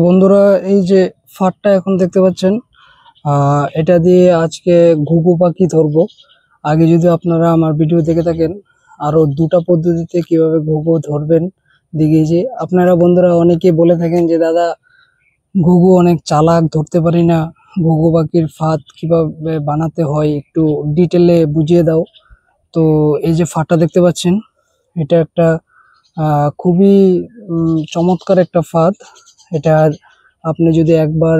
বন্ধুরা, এই যে ফাঁদটা এখন দেখতে পাচ্ছেন, এটা দিয়ে আজকে ঘুঘু পাখি ধরবো। আগে যদি আপনারা আমার ভিডিও দেখে থাকেন, আরো দুটা পদ্ধতিতে কিভাবে ঘুঘু ধরবেন দেখিয়েছি। আপনারা বন্ধুরা অনেকে বলে থাকেন যে দাদা, ঘুঘু অনেক চালাক, ধরতে পারি না, ঘুঘু পাখির ফাঁদ কিভাবে বানাতে হয় একটু ডিটেলে বুঝিয়ে দাও। তো এই যে ফাঁদটা দেখতে পাচ্ছেন, এটা একটা খুবই চমৎকার একটা ফাঁদ। এটা আপনি যদি একবার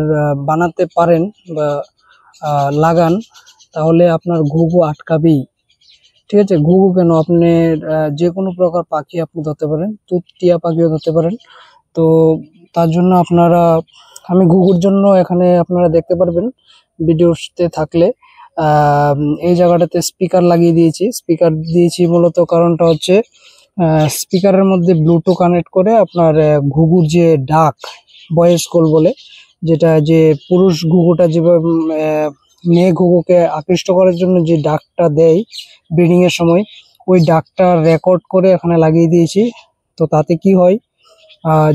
বানাতে পারেন বা লাগান, তাহলে আপনার ঘুঘু আটকাবেই। ঠিক আছে, ঘুঘু কেন, আপনি যে কোনো প্রকার পাখি আপনি ধরতে পারেন, টিয়া পাখিও ধরতে পারেন। তো তার জন্য আপনারা, আমি ঘুঘুর জন্য এখানে আপনারা দেখতে পারবেন ভিডিওতে থাকলে, এই জায়গাটাতে স্পিকার লাগিয়ে দিয়েছি। স্পিকার দিয়েছি মূলত কারণটা হচ্ছে, স্পিকারের মধ্যে ব্লুটুথ কানেক্ট করে আপনার ঘুঘুর যে ডাক, ভয়েস কল বলে, যেটা যে পুরুষ ঘুঘুটা যেভাবে মেয়ে ঘুঘুকে আকৃষ্ট করার জন্য যে ডাকটা দেয় ব্রিডিং এর সময়, ওই ডাকটা রেকর্ড করে এখানে লাগিয়ে দিয়েছি। তো তাতে কি হয়,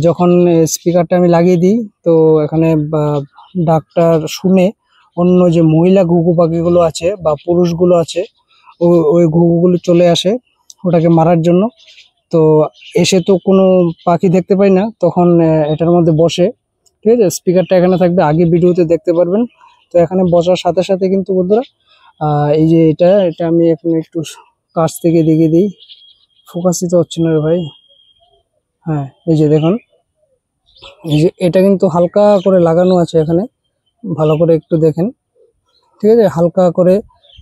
যখন স্পিকারটা আমি লাগিয়ে দিই, তো এখানে ডাকটা শুনে অন্য যে মহিলা ঘুঘু পাখিগুলো আছে বা পুরুষগুলো আছে, ওই ঘুঘুগুলো চলে আসে ওটাকে মারার জন্য। তো এসে তো কোনো পাখি দেখতে পাই না, তখন এটার মধ্যে বসে। ঠিক আছে, স্পিকারটা এখানে থাকবে, আগে ভিডিওতে দেখতে পারবেন। তো এখানে বসার সাথে সাথে কিন্তু বন্ধুরা, এই যে এটা আমি এখন একটু কাছ থেকে দেখিয়ে দিই। ফোকাসই তো হচ্ছে না রে ভাই। হ্যাঁ, এই যে দেখুন, এই যে এটা কিন্তু হালকা করে লাগানো আছে এখানে, ভালো করে একটু দেখেন। ঠিক আছে, হালকা করে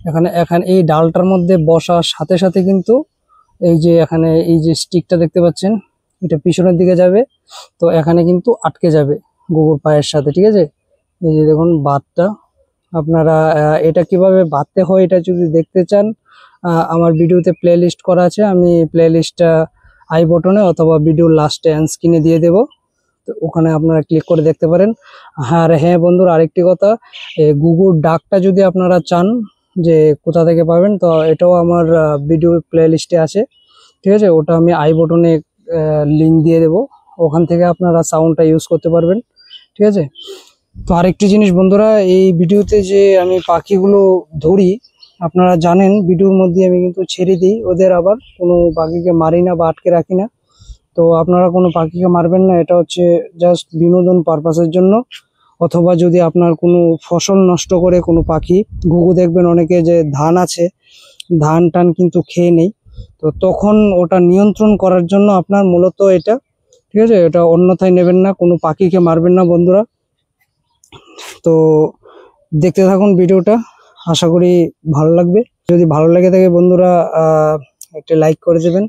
এখানে এখানে এই ডালটার মধ্যে বসার সাথে সাথে কিন্তু এই যে এখানে এই যে স্টিকটা দেখতে পাচ্ছেন, এটা পিছনের দিকে যাবে, তো এখানে কিন্তু আটকে যাবে ঘুঘুর পায়ের সাথে। ঠিক আছে, এই যে দেখুন বাতটা। আপনারা এটা কিভাবে বাঁধতে হয় এটা যদি দেখতে চান, আমার ভিডিওতে প্লে লিস্ট করা আছে, আমি প্লে লিস্টটা আই বটনে অথবা ভিডিওর লাস্টে এন্ড স্ক্রিনে দিয়ে দেবো। তো ওখানে আপনারা ক্লিক করে দেখতে পারেন। আর হ্যাঁ বন্ধুরা, আরেকটি কথা, ঘুঘুর ডাকটা যদি আপনারা চান যে কোথা থেকে পাবেন, তো এটাও আমার ভিডিও প্লে লিস্টে আছে। ঠিক আছে, ওটা আমি আই বটনে লিঙ্ক দিয়ে দেবো, ওখান থেকে আপনারা সাউন্ডটা ইউজ করতে পারবেন। ঠিক আছে, তো আরেকটি জিনিস বন্ধুরা, এই ভিডিওতে যে আমি পাখিগুলো ধরি, আপনারা জানেন ভিডিওর মধ্যে আমি কিন্তু ছেড়ে দিই ওদের, আবার কোনো পাখিকে মারি না বা আটকে রাখি না। তো আপনারা কোনো পাখিকে মারবেন না, এটা হচ্ছে জাস্ট বিনোদন পারপাসের জন্য। অথবা যদি আপনার কোনো ফসল নষ্ট করে কোনো পাখি, ঘুঘু দেখবেন অনেকে যে ধান আছে, ধান টান কিন্তু খেয়ে নেই, তো তখন ওটা নিয়ন্ত্রণ করার জন্য আপনার মূলত এটা। ঠিক আছে, এটা অন্যথায় নেবেন না, কোনো পাখিকে মারবেন না বন্ধুরা। তো দেখতে থাকুন ভিডিওটা, আশা করি ভালো লাগবে। যদি ভালো লেগে থাকে বন্ধুরা, একটা লাইক করে দেবেন।